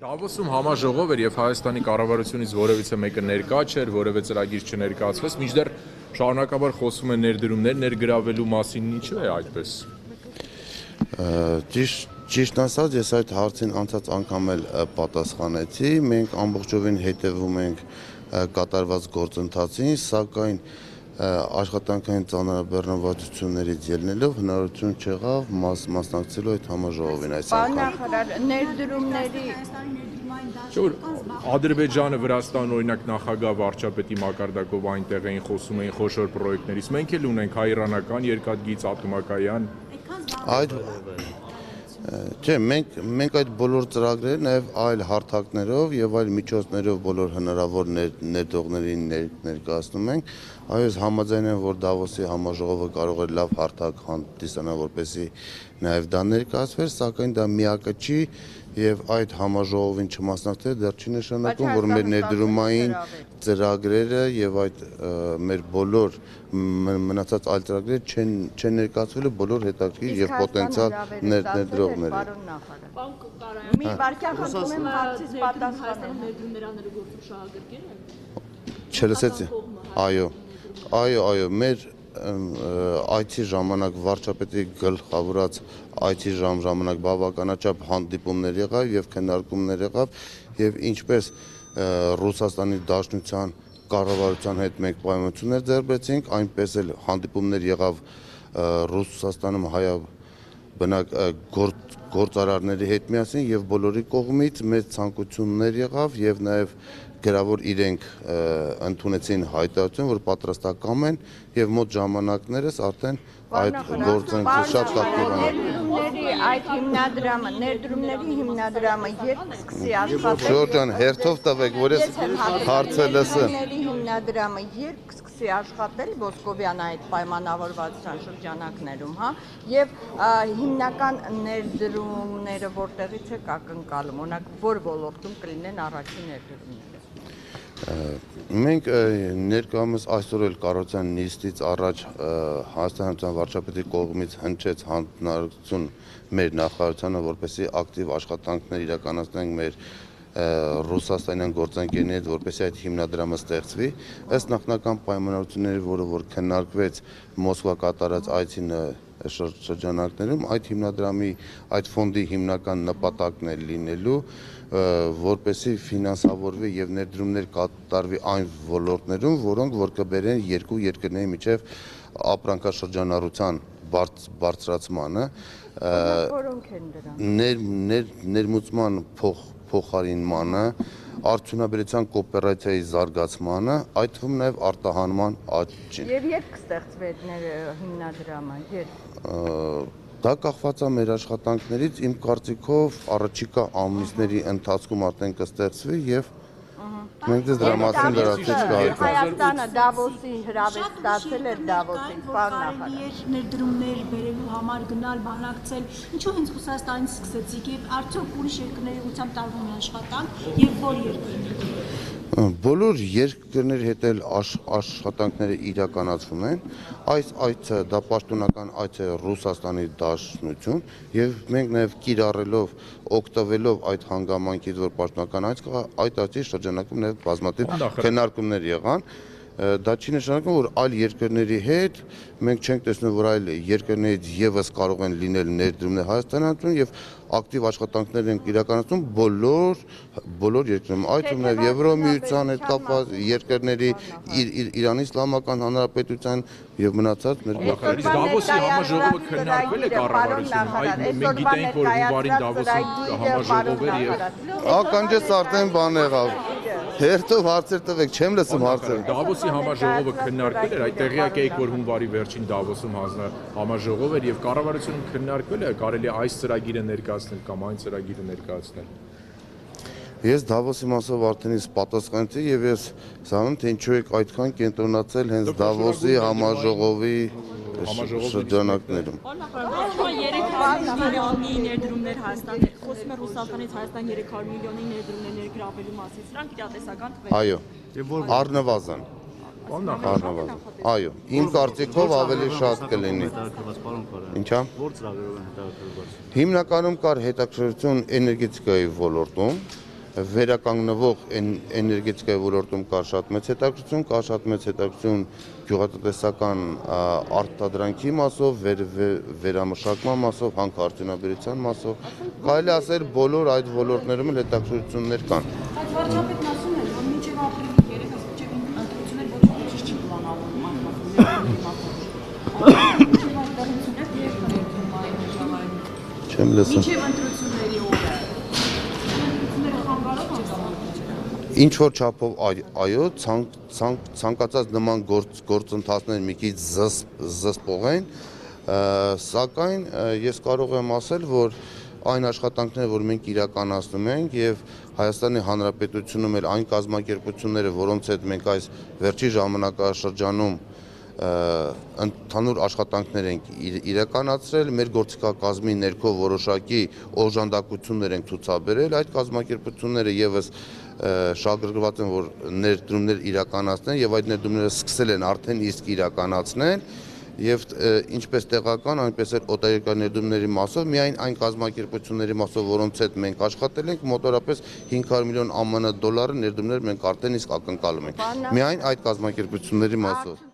Դավոսում համաժողով էր եւ Հայաստանի կառավարությունից որևիցե մեկը ներկա չէր, որևէ ծրագիր չներկայացվեց, մինչդեռ շարունակաբար խոսում են ներդրումներ ներգրավելու մասին, ինչու է այդպես։ Ճիշտ ասած, ես այդ հարցին անցած անգամ էլ պատասխանեցի, մենք ամբողջովին հետևում ենք կատարված գործընթացին, սակայն աշխատանքային ծանրաբեռնվածություններից ելնելով հնարավորություն չեղավ մասնակցելու այդ համաժողովին այս անգամ։ Ներդրումների Ադրբեջանը, Վրաստան, օրինակ նախագահ վարչապետի մակարդակով այնտեղ էին խոսում էին խոշոր պրոյեկտներից, մենք էլ ունենք հայ-իրանական երկաթգիծ ատոմակայան։ Չէ, մենք այդ բոլոր ծրագրերը նաև այլ հարթակներով եւ այլ միջոցներով բոլոր հնարավոր ներդրողներին ներկայացնում ենք։ Այո, համաձայն եմ, որ Դավոսի համաժողովը կարող է լավ հարթակ հանդիսանալ, որպեսզի նաև դա ներկայացվեր, սակայն դա միակը չի եւ այդ համաժողովին չմասնակցել դեռ չի նշանակում, որ մեր ներդրումային ծրագրերը եւ այդ մեր բոլոր մնացած այլ ծրագրերը չեն ներկայացվելու բոլոր հետաքրքիր եւ պոտենցիալ ներդրողների։ Մի վարքյան խնդրում եմ հարցից պատասխանել։ Ներդրումները գործում շահագրգիռ են։ Չլսեցի։ Այո, մեր IT ժամանակ վարչապետի գլխավորած IT ժամանակ բավականաչափ հանդիպումներ եղավ եւ քննարկումներ եղավ եւ ինչպես Ռուսաստանի Դաշնության կառավարության հետ մենք պայմանություններ ձեռբերեցինք, այնպես էլ հանդիպումներ եղավ Ռուսաստանում հայաբնակ գործարարների հետ միասին եւ բոլորի կողմից մեծ ցանկություններ եղավ եւ նաեւ գրավոր իրենք ընդունեցին հայտարարություն, որ պատրաստական են եւ մոտ ժամանակներս արդեն այդ գործընթացը շատ ակտիվանա։ Այդ հիմնադրամը, ներդրումների հիմնադրամը երբ սկսի աշխատել։ Ժորժ ջան, հերթով տվեք, որ ես հարցը լսեմ։ Ներդրումների հիմնադրամը երբ սկսի աշխատել Մոսկովյան այդ պայմանավորվածության շրջանակներում, հա, եւ հիմնական ներդրումները որտեղից է ակնկալում, օրինակ որ ոլորտում կլինեն առաջին ներդրումները։ Մենք ներկայումս այսօր էլ կառավարության նիստից առաջ Հայաստանի Հանրապետության վարչապետի կողմից հնչեց հանձնարարություն մեր նախարարությանը, որպեսզի ակտիվ աշխատանքներ իրականացնենք մեր ռուսաստանյան գործընկերներից, որպեսզի այդ հիմնադրամը ստեղծվի, ըստ նախնական պայմանավորությունների, որ քննարկվեց Մոսկվա կատարած այցին շրջանակներում, այդ հիմնադրամի, այդ ֆոնդի հիմնական նպատակն է լինելու, որպեսզի ֆինանսավորվի եւ ներդրումներ կատարվի այն ոլորտներում, որոնք որ կբերեն երկու երկրների միջև ապրանքաշրջանառության բարձրացմանը, որոնք են դրանք։ Ներմուծման փոխարինմանը, արդյունաբերության կոոպերացիայի զարգացմանը, այդ թվում նաև արտահանման աճին։ Եվ երբ կստեղծվի հիմնադրամը, երբ։ Դա կախված է մեր աշխատանքներից, իմ կարծիքով առաջիկա ամիսների ընթացքում արդեն կստեղծվի եւ մենք դրա մասին լրացուցիչ կհայտնենք։ Հայաստանը Դավոսի հրավեր ստացել էր Դավոսից, պարոն նախարար։ Ներդրումներ բերելու համար գնալ, բանակցել, ինչու հենց Ռուսաստանից սկսեցիք եւ արդյոք ուրիշ երկրների ուղղությամբ տարվում է աշխատանք եւ որ երկրների։ Բոլոր երկրների հետ էլ աշխատանքները իրականացվում են, այս այցը դա պաշտոնական այց է Ռուսաստանի Դաշնություն եւ մենք նաեւ կիրառելով, օգտվելով այդ հանգամանքից, որ պաշտոնական այց կա, այդ այցի շրջանակում նաեւ բազմաթիվ քննարկումներ եղան, դա չի նշանակում, որ այլ երկրների հետ մենք չենք տեսնում, որ այլ երկրներից եւս կարող են լինել ներդրումներ Հայաստանում եւ ակտիվ աշխատանքներ են իրականացնում բոլոր երկրներում, այդ թվում նաև Եվրոմիության հետ կապված երկրների, Իրանի Իսլամական Հանրապետության եւ մնացած մեր երկրների։ Դավոսի համաժողովը քննարկվել է կառավարությունում, մենք գիտենք, որ հունվարին Դավոսի համաժողով էր եւ ականջս արդեն բան եղավ։ Հերթով հարցեր տվեք, չեմ լսում հարցերը։ Դավոսի համաժողովը քննարկվել էր, այդ տեղյակ եք, որ հունվարի վերջին Դավոսում համաժողով էր եւ կառավարությունում քննարկվել է, կարելի է այս ծրագիրը ներկայացնել կամ այն ծրագիրը ներկայացնել։ Ես Դավոսի մասով արդեն իսկ պատասխանեցի եւ ես զանում թե ինչու եք այդքան կենտրոնացել հենց Դավոսի համաժողովի շրջանակներում։ 300 միլիոնի ներդրումներ Հայաստան, խոսում է Ռուսաստանից Հայաստան 300 միլիոնի ներդրումներ ներգրավելու մասին, սրանք իրատեսական թվեր։ Այո, առնվազն։ Այո, իմ կարծիքով ավելի շատ կլինի։ Ինչա՞։ Որ ծրագրերով են հետաքրքրված։ Հիմնականում կար հետաքրքրություն էներգետիկայի ոլորտում, վերականգնվող էներգետիկայի ոլորտում կա շատ մեծ հետաքրքրություն, կա շատ մեծ հետաքրքրություն գյուղատնտեսական արտադրանքի մասով, վերամշակման մասով, հանքարդյունաբերության մասով։ Կարելի ասել բոլոր այդ ոլորտներում էլ հետաքրքրություններ կան։ Այդ վարչապետն ասում էր, որ մինչև ապրիլի 3-ից մինչև ընտրություններ ոչ ոքի չի պլանավորում Չեմ լսում։ մինչև ընտրությունների օրը ընտրությունները խանգարող են։ Ինչ որ չափով այո, ցանկացած նման գործընթացներ մի քիչ զսպող են, սակայն ես կարող եմ ասել, որ այն աշխատանքները, որ մենք իրականացնում ենք եւ Հայաստանի Հանրապետությունում էլ այն կազմակերպությունները, որոնց հետ մենք այս վերջի ժամանակաշրջանում ընդհանուր աշխատանքներ ենք իրականացրել, մեր գործիքակազմի ներքո որոշակի օժանդակություններ ենք ցուցաբերել, այդ կազմակերպությունները եւս շահագրգռված են, որ ներդրումներ իրականացնեն եւ այդ ներդրումները սկսել են արդեն իսկ իրականացնել եւ ինչպես տեղական, այնպես էլ օտարերկրյա ներդրումների մասով միայն այն կազմակերպությունների մասով, որոնց հետ մենք աշխատել ենք, մոտավորապես 500 միլիոն ԱՄՆ դոլարի ներդրումներ մենք արդեն իսկ ակնկալում ենք։ Միայն այդ կազմակերպությունների մասով։